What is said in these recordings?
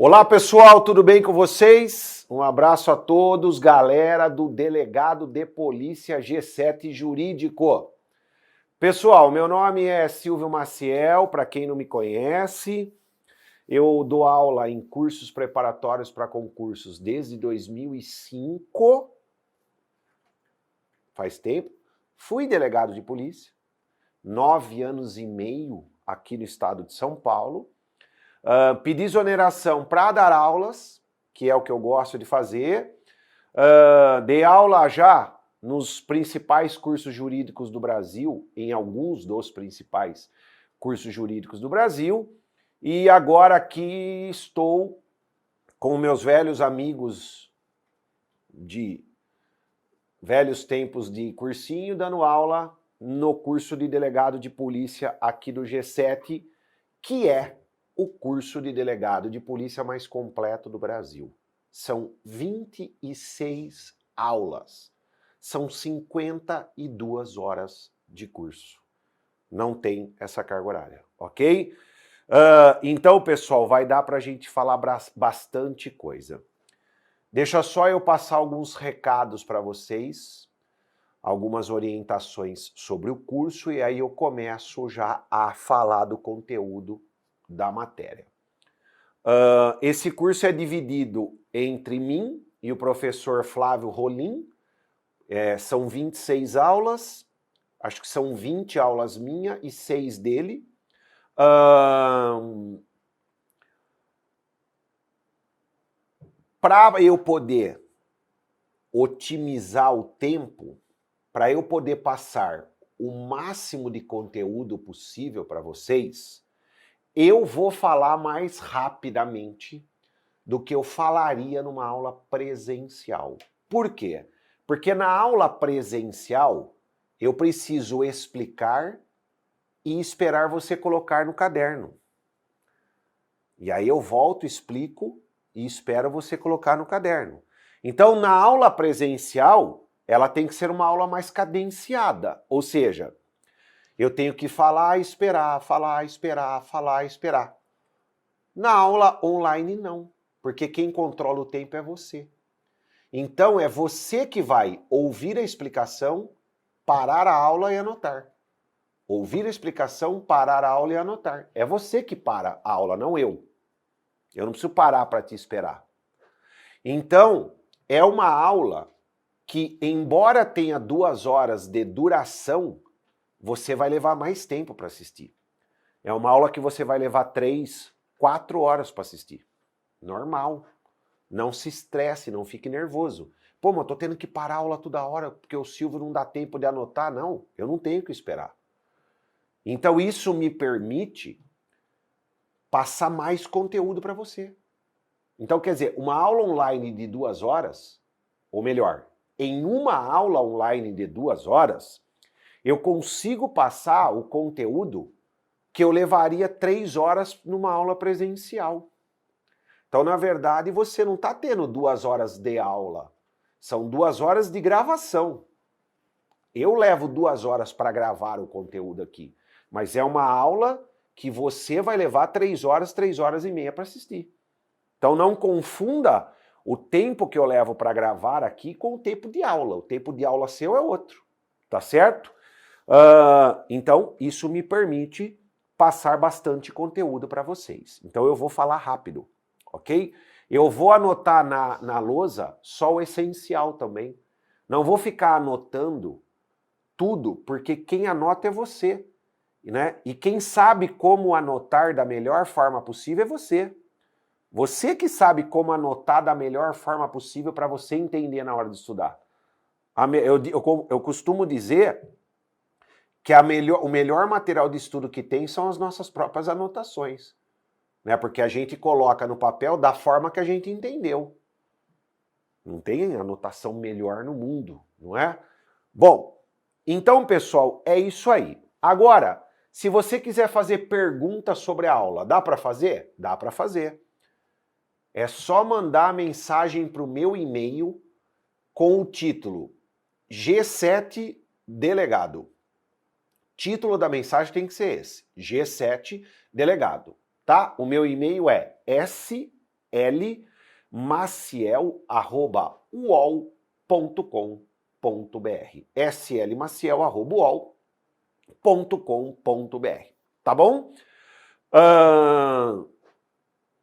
Olá pessoal, tudo bem com vocês? Um abraço a todos, galera do Delegado de Polícia G7 Jurídico. Pessoal, meu nome é Silvio Maciel, para quem não me conhece. Eu dou aula em cursos preparatórios para concursos desde 2005. Faz tempo. Fui delegado de polícia, 9 anos e meio aqui no estado de São Paulo. Pedi exoneração para dar aulas, que é o que eu gosto de fazer. Dei aula já nos principais cursos jurídicos do Brasil, em alguns dos principais cursos jurídicos do Brasil. E agora aqui estou com meus velhos amigos de velhos tempos de cursinho, dando aula no curso de delegado de polícia aqui do G7, que é o curso de delegado de polícia mais completo do Brasil. São 26 aulas. São 52 horas de curso. Não tem essa carga horária, ok? Então, pessoal, vai dar para a gente falar bastante coisa. Deixa só eu passar alguns recados para vocês, algumas orientações sobre o curso, e aí eu começo já a falar do conteúdo da matéria. Esse curso é dividido entre mim e o professor Flávio Rolim. São 26 aulas, acho que são 20 aulas minha e 6 dele. Para eu poder otimizar o tempo, para eu poder passar o máximo de conteúdo possível para vocês, eu vou falar mais rapidamente do que eu falaria numa aula presencial. Por quê? Porque na aula presencial eu preciso explicar e esperar você colocar no caderno. E aí eu volto, explico e espero você colocar no caderno. Então, na aula presencial, ela tem que ser uma aula mais cadenciada, ou seja, eu tenho que falar, esperar, falar, esperar, falar, esperar. Na aula online, não, porque quem controla o tempo é você. Então, é você que vai ouvir a explicação, parar a aula e anotar. Ouvir a explicação, parar a aula e anotar. É você que para a aula, não eu. Eu não preciso parar para te esperar. Então, é uma aula que, embora tenha 2 horas de duração, você vai levar mais tempo para assistir. É uma aula que você vai levar 3, 4 horas para assistir. Normal. Não se estresse, não fique nervoso. Pô, mas eu tô tendo que parar a aula toda hora porque o Silvio não dá tempo de anotar. Não, eu não tenho que esperar. Então isso me permite passar mais conteúdo para você. Então, quer dizer, uma aula online de 2 horas, ou melhor, em uma aula online de 2 horas, eu consigo passar o conteúdo que eu levaria 3 horas numa aula presencial. Então, na verdade, você não está tendo 2 horas de aula. São 2 horas de gravação. Eu levo 2 horas para gravar o conteúdo aqui. Mas é uma aula que você vai levar 3 horas e meia para assistir. Então, não confunda o tempo que eu levo para gravar aqui com o tempo de aula. O tempo de aula seu é outro. Tá certo? Então, isso me permite passar bastante conteúdo para vocês. Então, eu vou falar rápido. Ok? Eu vou anotar na lousa só o essencial também. Não vou ficar anotando tudo, porque quem anota é você, né? E quem sabe como anotar da melhor forma possível é você. Você que sabe como anotar da melhor forma possível para você entender na hora de estudar. Eu costumo dizer que o melhor material de estudo que tem são as nossas próprias anotações. Né? Porque a gente coloca no papel da forma que a gente entendeu. Não tem anotação melhor no mundo, não é? Bom, então, pessoal, é isso aí. Agora, se você quiser fazer perguntas sobre a aula, dá para fazer? Dá para fazer. É só mandar a mensagem para o meu e-mail com o título G7 Delegado. Título da mensagem tem que ser esse, G7 Delegado. Tá? O meu e-mail é slmaciel@uol.com.br. slmaciel@uol.com.br. Tá bom?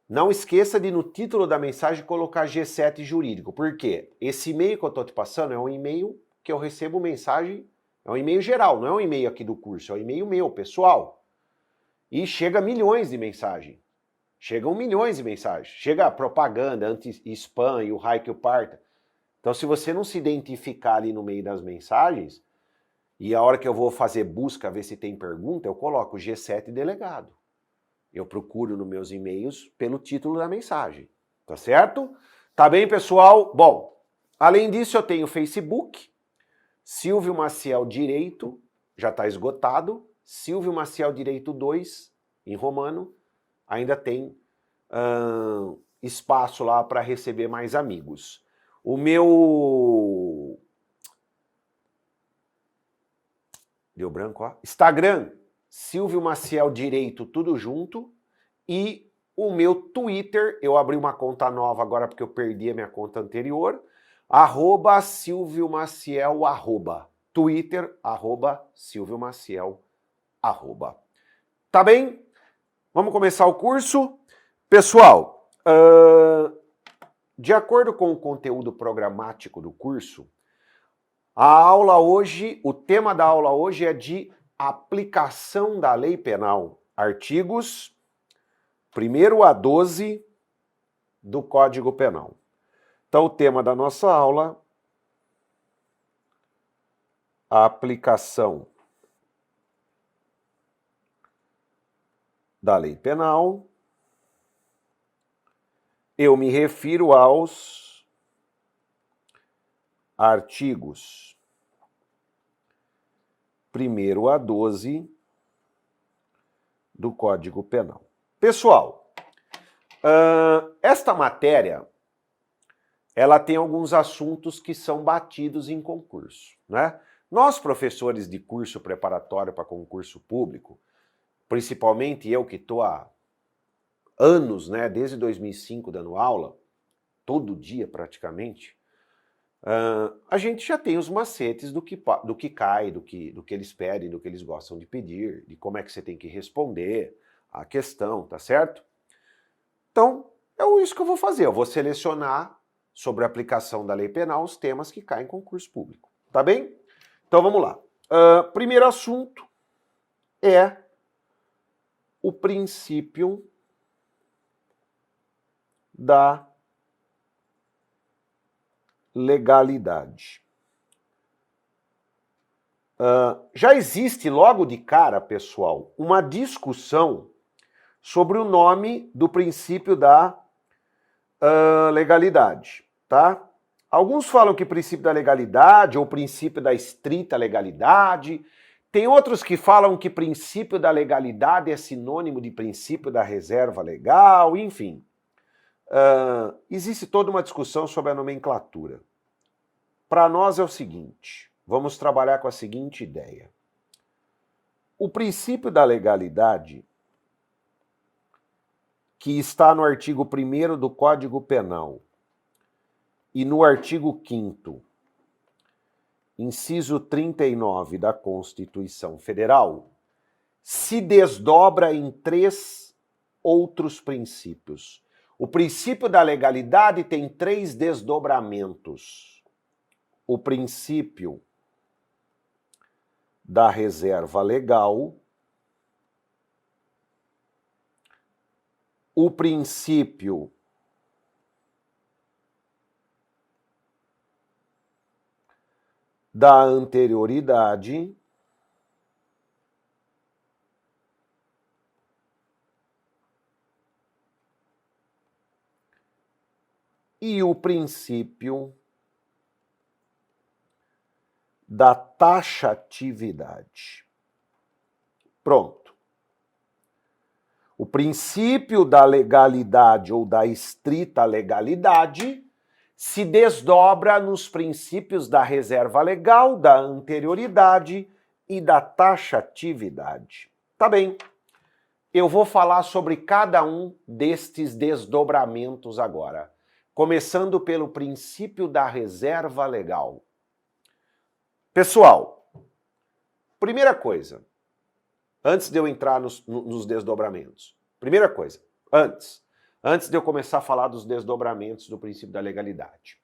Não esqueça de, no título da mensagem, colocar G7 Jurídico. Por quê? Esse e-mail que eu estou te passando é um e-mail que eu recebo mensagem, é um e-mail geral, não é um e-mail aqui do curso, é um e-mail meu, pessoal. E chega milhões de mensagens. Chegam milhões de mensagens. Chega propaganda, anti-spam e o raio que o parta. Então, se você não se identificar ali no meio das mensagens, e a hora que eu vou fazer busca, ver se tem pergunta, eu coloco G7 delegado. Eu procuro nos meus e-mails pelo título da mensagem, tá certo? Tá bem, pessoal? Bom, além disso eu tenho o Facebook, Silvio Maciel Direito, já está esgotado, Silvio Maciel Direito 2, em romano, ainda tem espaço lá para receber mais amigos. O meu... Deu branco, ó. Instagram, Silvio Maciel Direito, tudo junto. E o meu Twitter, eu abri uma conta nova agora porque eu perdi a minha conta anterior, @Silvio Maciel, Twitter, @Silvio Maciel, Tá bem? Vamos começar o curso? Pessoal, de acordo com o conteúdo programático do curso, a aula hoje, o tema da aula hoje é de aplicação da lei penal, artigos 1º a 12 do Código Penal. Então, o tema da nossa aula, a aplicação da lei penal. Eu me refiro aos artigos 1º a 12 do Código Penal. Pessoal, esta matéria, ela tem alguns assuntos que são batidos em concurso, né? Nós, professores de curso preparatório para concurso público, principalmente eu que estou há anos, né, desde 2005 dando aula, todo dia praticamente, a gente já tem os macetes do que cai, do que eles pedem, do que eles gostam de pedir, de como é que você tem que responder a questão, tá certo? Então, é isso que eu vou fazer, eu vou selecionar sobre a aplicação da lei penal os temas que caem em concurso público, tá bem? Então vamos lá. Primeiro assunto é o princípio da legalidade. Já existe logo de cara, pessoal, uma discussão sobre o nome do princípio da legalidade, tá? Alguns falam que princípio da legalidade ou princípio da estrita legalidade. Tem outros que falam que princípio da legalidade é sinônimo de princípio da reserva legal, enfim. Existe toda uma discussão sobre a nomenclatura. Para nós é o seguinte, vamos trabalhar com a seguinte ideia. O princípio da legalidade, que está no artigo 1º do Código Penal e no artigo 5º, inciso 39 da Constituição Federal, se desdobra em 3 outros princípios. O princípio da legalidade tem 3 desdobramentos. O princípio da reserva legal, o princípio da anterioridade e o princípio da taxatividade. Pronto. O princípio da legalidade ou da estrita legalidade se desdobra nos princípios da reserva legal, da anterioridade e da taxatividade. Tá bem. Eu vou falar sobre cada um destes desdobramentos agora, começando pelo princípio da reserva legal. Pessoal, primeira coisa, antes de eu entrar nos desdobramentos, primeira coisa, antes de eu começar a falar dos desdobramentos do princípio da legalidade.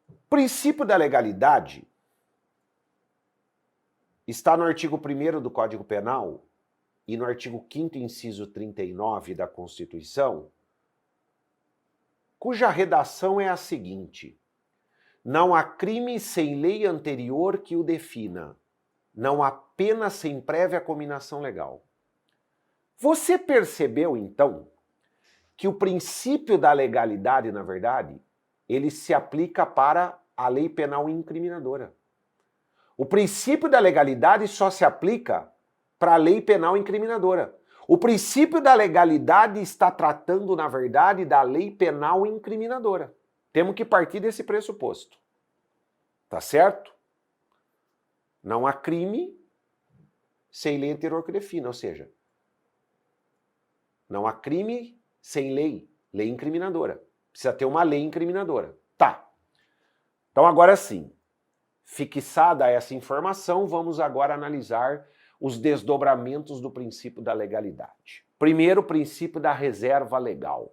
O princípio da legalidade está no artigo 1º do Código Penal e no artigo 5º, inciso 39 da Constituição, cuja redação é a seguinte: não há crime sem lei anterior que o defina, não há pena sem prévia cominação legal. Você percebeu, então, que o princípio da legalidade, na verdade, ele se aplica para a lei penal incriminadora. O princípio da legalidade só se aplica para a lei penal incriminadora. O princípio da legalidade está tratando, na verdade, da lei penal incriminadora. Temos que partir desse pressuposto. Tá certo? Não há crime sem lei anterior que defina, ou seja, não há crime sem lei incriminadora. Precisa ter uma lei incriminadora. Tá. Então agora sim, fixada essa informação, vamos agora analisar os desdobramentos do princípio da legalidade. Primeiro, o princípio da reserva legal.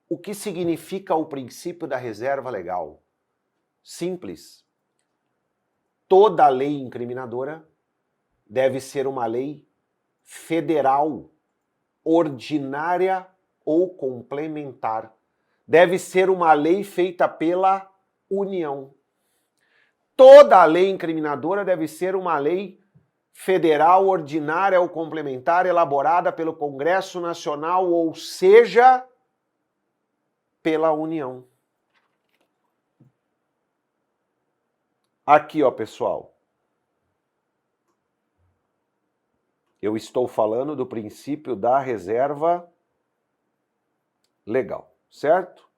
O que significa o princípio da reserva legal? Simples. Toda lei incriminadora deve ser uma lei federal, ordinária ou complementar. Deve ser uma lei feita pela União. Toda lei incriminadora deve ser uma lei federal, ordinária ou complementar, elaborada pelo Congresso Nacional, ou seja, pela União. Aqui, ó, pessoal. Eu estou falando do princípio da reserva legal, certo?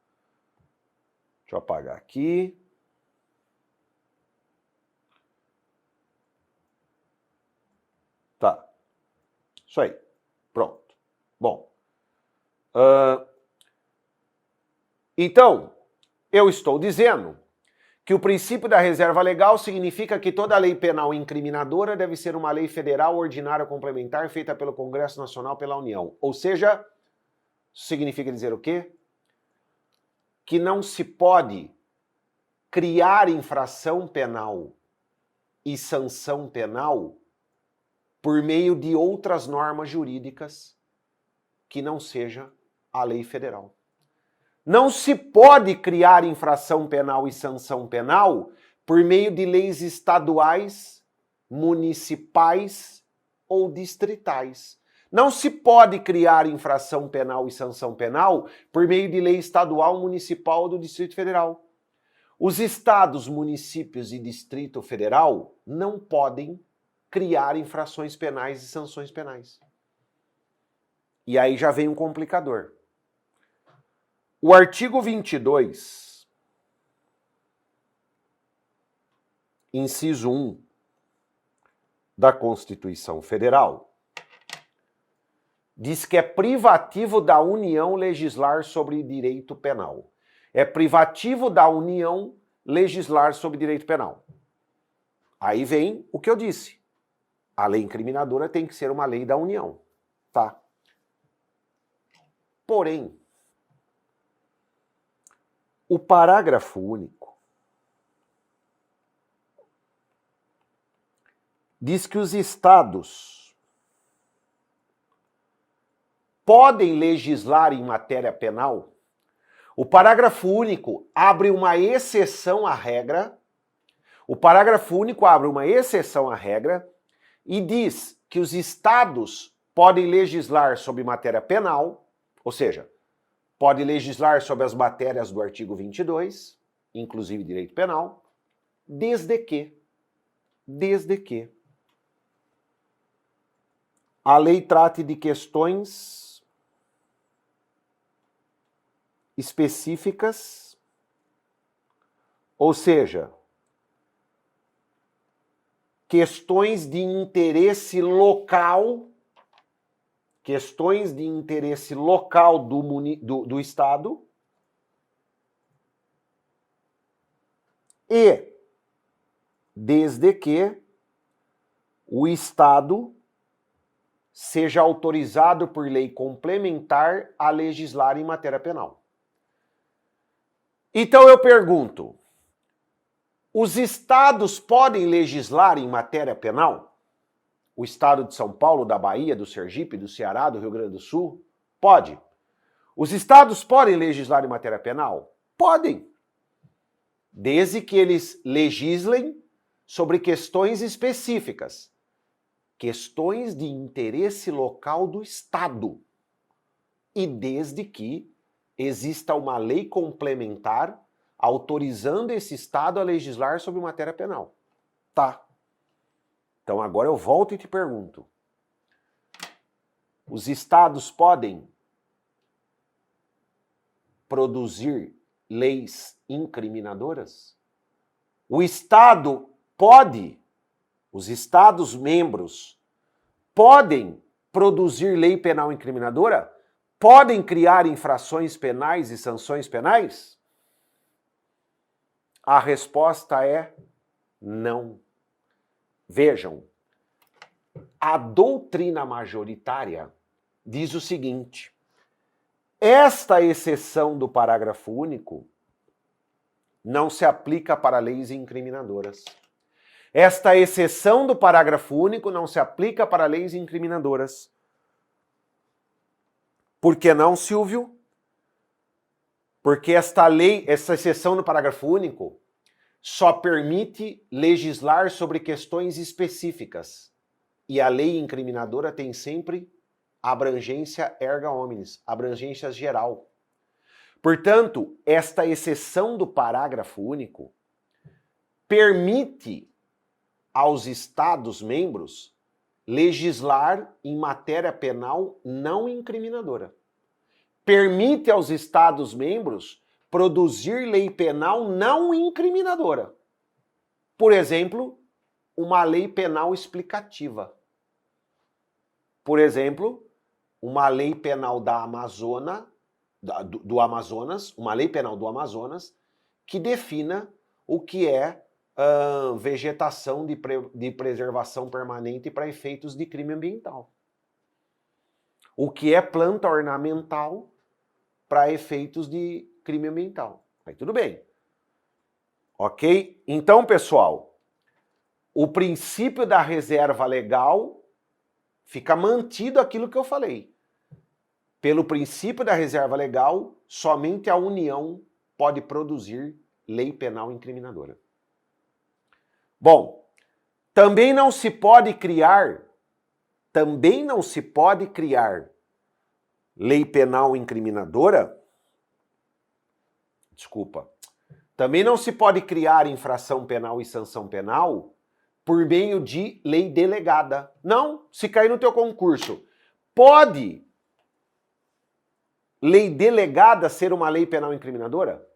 Deixa eu apagar aqui. Tá. Isso aí. Pronto. Bom. Então, eu estou dizendo que o princípio da reserva legal significa que toda lei penal incriminadora deve ser uma lei federal, ordinária ou complementar feita pelo Congresso Nacional, pela União. Ou seja, significa dizer o quê? Que não se pode criar infração penal e sanção penal por meio de outras normas jurídicas que não seja a lei federal. Não se pode criar infração penal e sanção penal por meio de leis estaduais, municipais ou distritais. Não se pode criar infração penal e sanção penal por meio de lei estadual, municipal ou do Distrito Federal. Os estados, municípios e Distrito Federal não podem criar infrações penais e sanções penais. E aí já vem um complicador. O artigo 22, inciso 1 da Constituição Federal, diz que é privativo da União legislar sobre direito penal. É privativo da União legislar sobre direito penal. Aí vem o que eu disse. A lei incriminadora tem que ser uma lei da União, tá? Porém, o parágrafo único diz que os estados podem legislar em matéria penal. O parágrafo único abre uma exceção à regra. O parágrafo único abre uma exceção à regra e diz que os estados podem legislar sobre matéria penal, ou seja, pode legislar sobre as matérias do artigo 22, inclusive direito penal, desde que a lei trate de questões específicas, ou seja, questões de interesse local, do Estado, e desde que o Estado seja autorizado por lei complementar a legislar em matéria penal. Então eu pergunto, os estados podem legislar em matéria penal? O estado de São Paulo, da Bahia, do Sergipe, do Ceará, do Rio Grande do Sul? Pode. Os estados podem legislar em matéria penal? Podem. Desde que eles legislem sobre questões específicas. Questões de interesse local do Estado. E desde que exista uma lei complementar autorizando esse Estado a legislar sobre matéria penal. Tá. Então agora eu volto e te pergunto. Os Estados podem produzir leis incriminadoras? O Estado pode, os Estados membros podem produzir lei penal incriminadora? Podem criar infrações penais e sanções penais? A resposta é não. Vejam, a doutrina majoritária diz o seguinte: esta exceção do parágrafo único não se aplica para leis incriminadoras. Esta exceção do parágrafo único não se aplica para leis incriminadoras. Por que não, Silvio? Porque esta exceção do parágrafo único só permite legislar sobre questões específicas. E a lei incriminadora tem sempre abrangência erga omnes, abrangência geral. Portanto, esta exceção do parágrafo único permite aos Estados-membros legislar em matéria penal não incriminadora. Permite aos Estados-membros produzir lei penal não incriminadora. Por exemplo, uma lei penal explicativa. Por exemplo, uma lei penal do Amazonas, uma lei penal do Amazonas, que defina o que é vegetação de preservação permanente para efeitos de crime ambiental. O que é planta ornamental para efeitos de crime ambiental. Aí tudo bem. Ok? Então, pessoal, o princípio da reserva legal fica mantido aquilo que eu falei. Pelo princípio da reserva legal, somente a União pode produzir lei penal incriminadora. Bom, também não se pode criar lei penal incriminadora. Desculpa. Também não se pode criar infração penal e sanção penal por meio de lei delegada. Não, se cair no teu concurso, pode lei delegada ser uma lei penal incriminadora?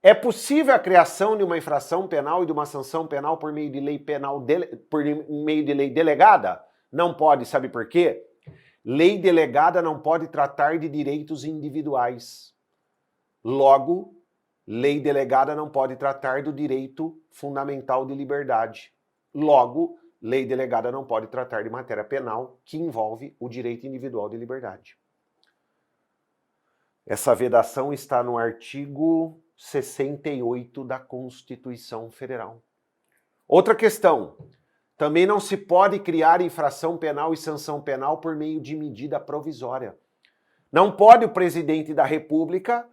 É possível a criação de uma infração penal e de uma sanção penal por meio de lei delegada? Não pode, sabe por quê? Lei delegada não pode tratar de direitos individuais. Logo, lei delegada não pode tratar do direito fundamental de liberdade. Logo, lei delegada não pode tratar de matéria penal que envolve o direito individual de liberdade. Essa vedação está no artigo 68 da Constituição Federal. Outra questão. Também não se pode criar infração penal e sanção penal por meio de medida provisória. Não pode o presidente da República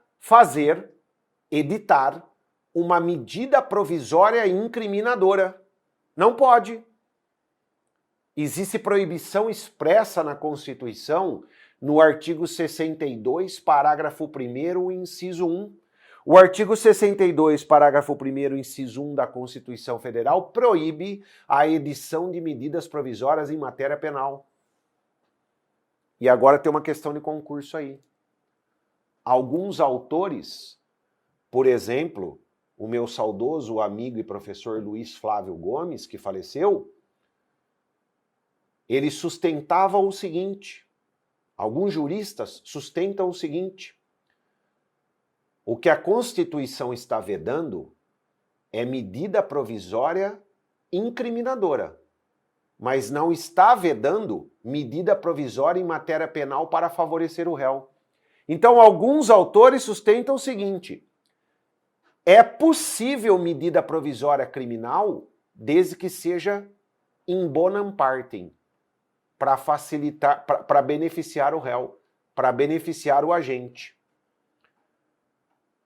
editar uma medida provisória incriminadora. Não pode. Existe proibição expressa na Constituição no artigo 62, parágrafo 1º, inciso 1. O artigo 62, parágrafo 1º, inciso 1 da Constituição Federal proíbe a edição de medidas provisórias em matéria penal. E agora tem uma questão de concurso aí. Alguns autores, por exemplo, o meu saudoso amigo e professor Luiz Flávio Gomes, que faleceu, ele sustentava o seguinte, alguns juristas sustentam o seguinte, o que a Constituição está vedando é medida provisória incriminadora, mas não está vedando medida provisória em matéria penal para favorecer o réu. Então, alguns autores sustentam o seguinte, é possível medida provisória criminal desde que seja in bonam partem, para facilitar, para beneficiar o réu, para beneficiar o agente.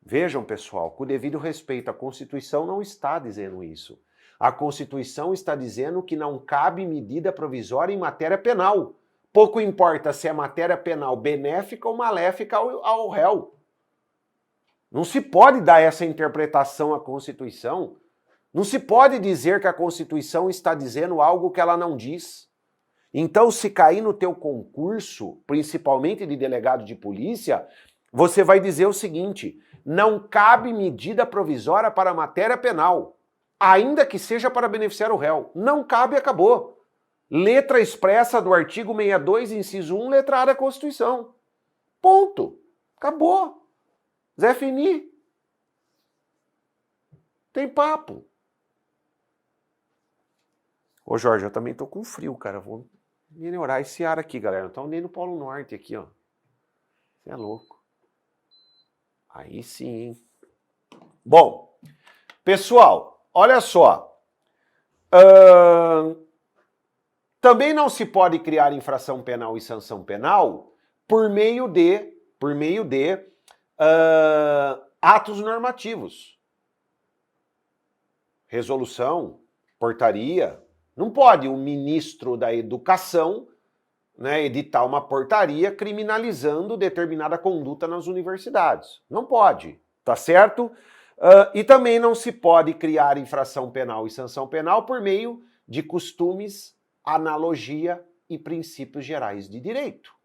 Vejam, pessoal, com o devido respeito, a Constituição não está dizendo isso. A Constituição está dizendo que não cabe medida provisória em matéria penal. Pouco importa se é matéria penal benéfica ou maléfica ao réu. Não se pode dar essa interpretação à Constituição. Não se pode dizer que a Constituição está dizendo algo que ela não diz. Então, se cair no teu concurso, principalmente de delegado de polícia, você vai dizer o seguinte, não cabe medida provisória para matéria penal, ainda que seja para beneficiar o réu. Não cabe, acabou. Letra expressa do artigo 62, inciso 1, letra A da Constituição. Ponto. Acabou. Zé Fini. Tem papo. Ô Jorge, eu também tô com frio, cara. Vou melhorar esse ar aqui, galera. Não tô nem no Polo Norte aqui, ó. Você é louco. Aí sim, hein? Bom, pessoal, olha só. Também não se pode criar infração penal e sanção penal por meio de atos normativos. Resolução, portaria. Não pode o ministro da Educação, né, editar uma portaria criminalizando determinada conduta nas universidades. Não pode, tá certo? E também não se pode criar infração penal e sanção penal por meio de costumes, analogia e princípios gerais de direito.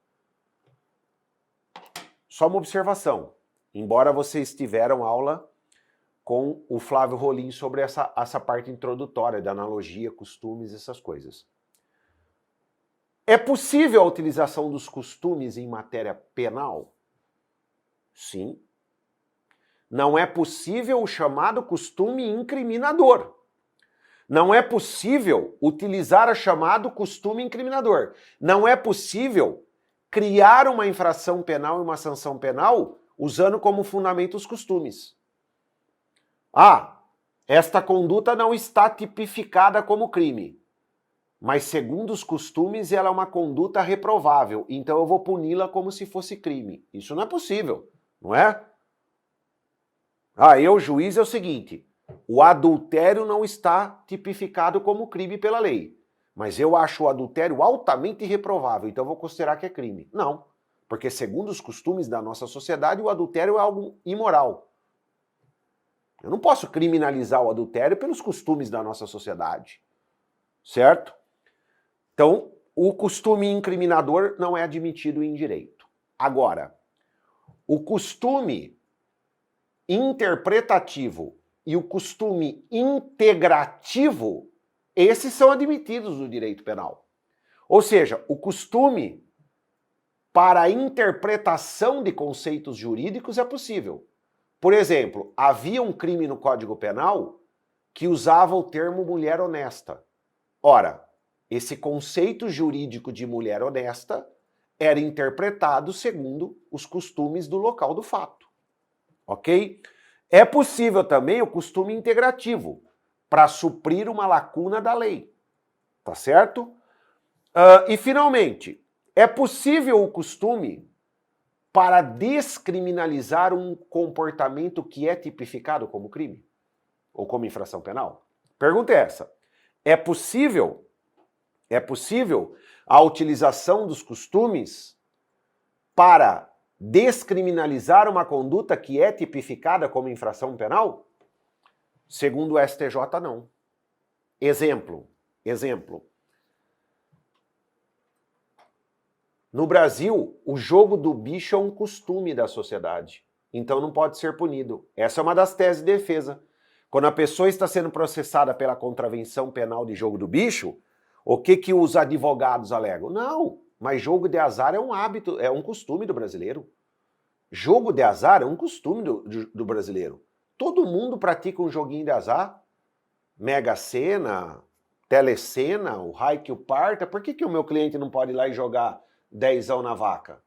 Só uma observação. Embora vocês tiveram aula com o Flávio Rolim sobre essa parte introdutória da analogia, costumes, essas coisas. É possível a utilização dos costumes em matéria penal? Sim. Não é possível o chamado costume incriminador. Não é possível utilizar o chamado costume incriminador. Não é possível criar uma infração penal e uma sanção penal usando como fundamento os costumes. Ah, esta conduta não está tipificada como crime, mas segundo os costumes ela é uma conduta reprovável, então eu vou puni-la como se fosse crime. Isso não é possível, não é? Eu, juiz, é o seguinte, o adultério não está tipificado como crime pela lei, mas eu acho o adultério altamente reprovável, então eu vou considerar que é crime. Não, porque segundo os costumes da nossa sociedade, o adultério é algo imoral. Eu não posso criminalizar o adultério pelos costumes da nossa sociedade, certo? Então, o costume incriminador não é admitido em direito. Agora, o costume interpretativo e o costume integrativo, esses são admitidos no direito penal. Ou seja, o costume para a interpretação de conceitos jurídicos é possível. Por exemplo, havia um crime no Código Penal que usava o termo mulher honesta. Ora, esse conceito jurídico de mulher honesta era interpretado segundo os costumes do local do fato. Ok? É possível também o costume integrativo, para suprir uma lacuna da lei. Tá certo? E, finalmente, é possível o costume para descriminalizar um comportamento que é tipificado como crime? Ou como infração penal? Pergunta é essa. É possível a utilização dos costumes para descriminalizar uma conduta que é tipificada como infração penal? Segundo o STJ, não. Exemplo. No Brasil, o jogo do bicho é um costume da sociedade, então não pode ser punido. Essa é uma das teses de defesa. Quando a pessoa está sendo processada pela contravenção penal de jogo do bicho, O que os advogados alegam? Não, mas jogo de azar é um hábito, é um costume do brasileiro. Jogo de azar é um costume do brasileiro. Todo mundo pratica um joguinho de azar. Mega Sena, Telecena, o raio que o parta. Por que o meu cliente não pode ir lá e jogar 10 na vaca?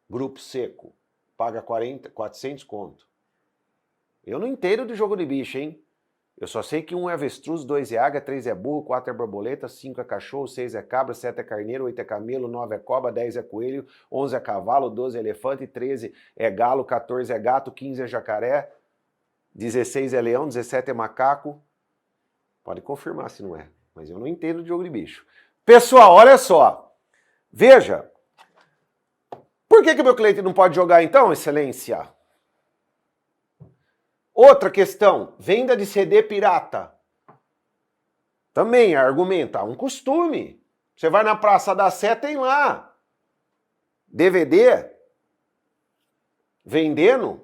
Grupo seco, paga 400 conto. Eu não entendo de jogo de bicho, hein? Eu só sei que 1 é avestruz, 2 é águia, 3 é burro, 4 é borboleta, 5 é cachorro, 6 é cabra, 7 é carneiro, 8 é camelo, 9 é cobra, 10 é coelho, 11 é cavalo, 12 é elefante, 13 é galo, 14 é gato, 15 é jacaré, 16 é leão, 17 é macaco. Pode confirmar se não é, mas eu não entendo de jogo de bicho. Pessoal, olha só. Veja. Por que meu cliente não pode jogar então, excelência? Outra questão, venda de CD pirata. Também argumenta, um costume. Você vai na Praça da Sé, tem lá DVD vendendo,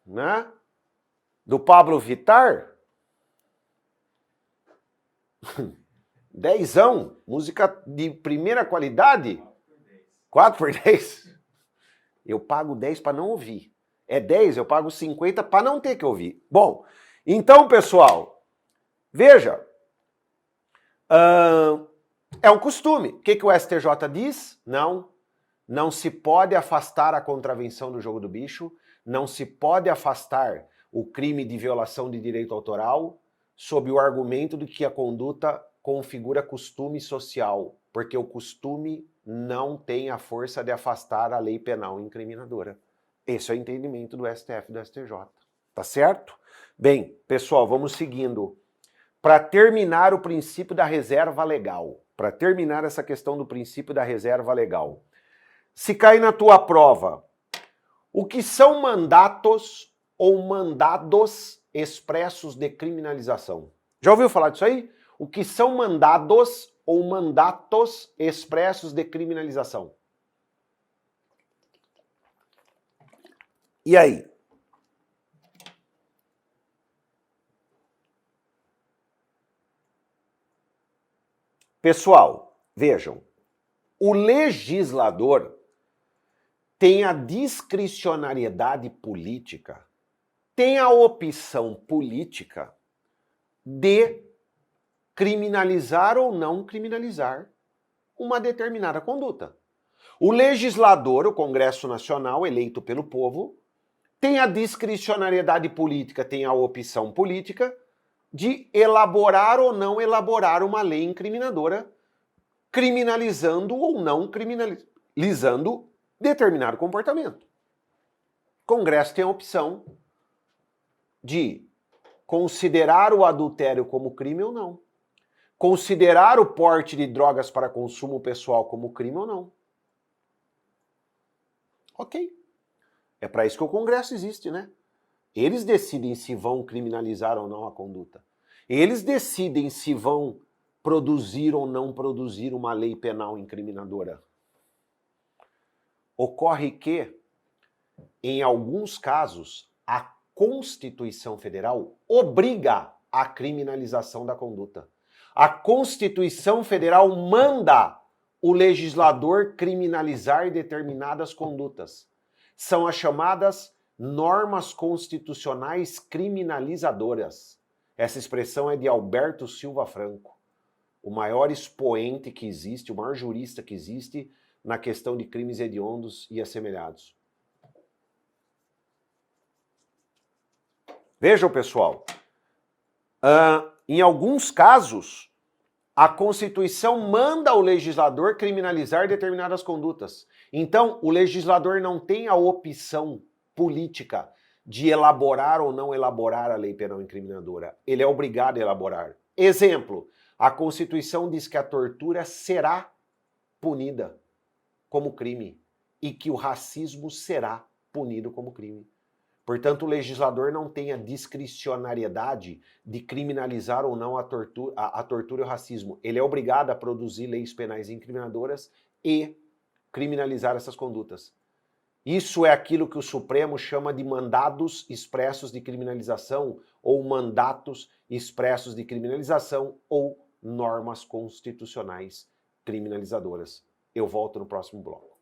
né? Do Pablo Vittar. 10ão, música de primeira qualidade. 4 por 10. Eu pago 10 para não ouvir. É 10, eu pago 50 para não ter que ouvir. Bom, então, pessoal, veja. É um costume. O que o STJ diz? Não se pode afastar a contravenção do jogo do bicho, não se pode afastar o crime de violação de direito autoral sob o argumento de que a conduta configura costume social, porque o costume não tem a força de afastar a lei penal incriminadora. Esse é o entendimento do STF e do STJ. Tá certo? Bem, pessoal, vamos seguindo. Para terminar o princípio da reserva legal, para terminar essa questão do princípio da reserva legal, se cair na tua prova, o que são mandatos ou mandados expressos de criminalização? Já ouviu falar disso aí? O que são mandados ou mandatos expressos de criminalização? E aí? Pessoal, vejam, o legislador tem a discricionariedade política, tem a opção política de criminalizar ou não criminalizar uma determinada conduta. O legislador, o Congresso Nacional, eleito pelo povo, tem a discricionariedade política, tem a opção política de elaborar ou não elaborar uma lei incriminadora, criminalizando ou não criminalizando determinado comportamento. O Congresso tem a opção de considerar o adultério como crime ou não, considerar o porte de drogas para consumo pessoal como crime ou não. Ok. É para isso que o Congresso existe, né? Eles decidem se vão criminalizar ou não a conduta. Eles decidem se vão produzir ou não produzir uma lei penal incriminadora. Ocorre que, em alguns casos, a Constituição Federal obriga a criminalização da conduta. A Constituição Federal manda o legislador criminalizar determinadas condutas. São as chamadas normas constitucionais criminalizadoras. Essa expressão é de Alberto Silva Franco, o maior expoente que existe, o maior jurista que existe na questão de crimes hediondos e assemelhados. Vejam, pessoal, em alguns casos, a Constituição manda o legislador criminalizar determinadas condutas. Então, o legislador não tem a opção política de elaborar ou não elaborar a lei penal incriminadora. Ele é obrigado a elaborar. Exemplo, a Constituição diz que a tortura será punida como crime e que o racismo será punido como crime. Portanto, o legislador não tem a discricionariedade de criminalizar ou não a tortura e o racismo. Ele é obrigado a produzir leis penais incriminadoras e criminalizar essas condutas. Isso é aquilo que o Supremo chama de mandados expressos de criminalização ou mandatos expressos de criminalização ou normas constitucionais criminalizadoras. Eu volto no próximo bloco.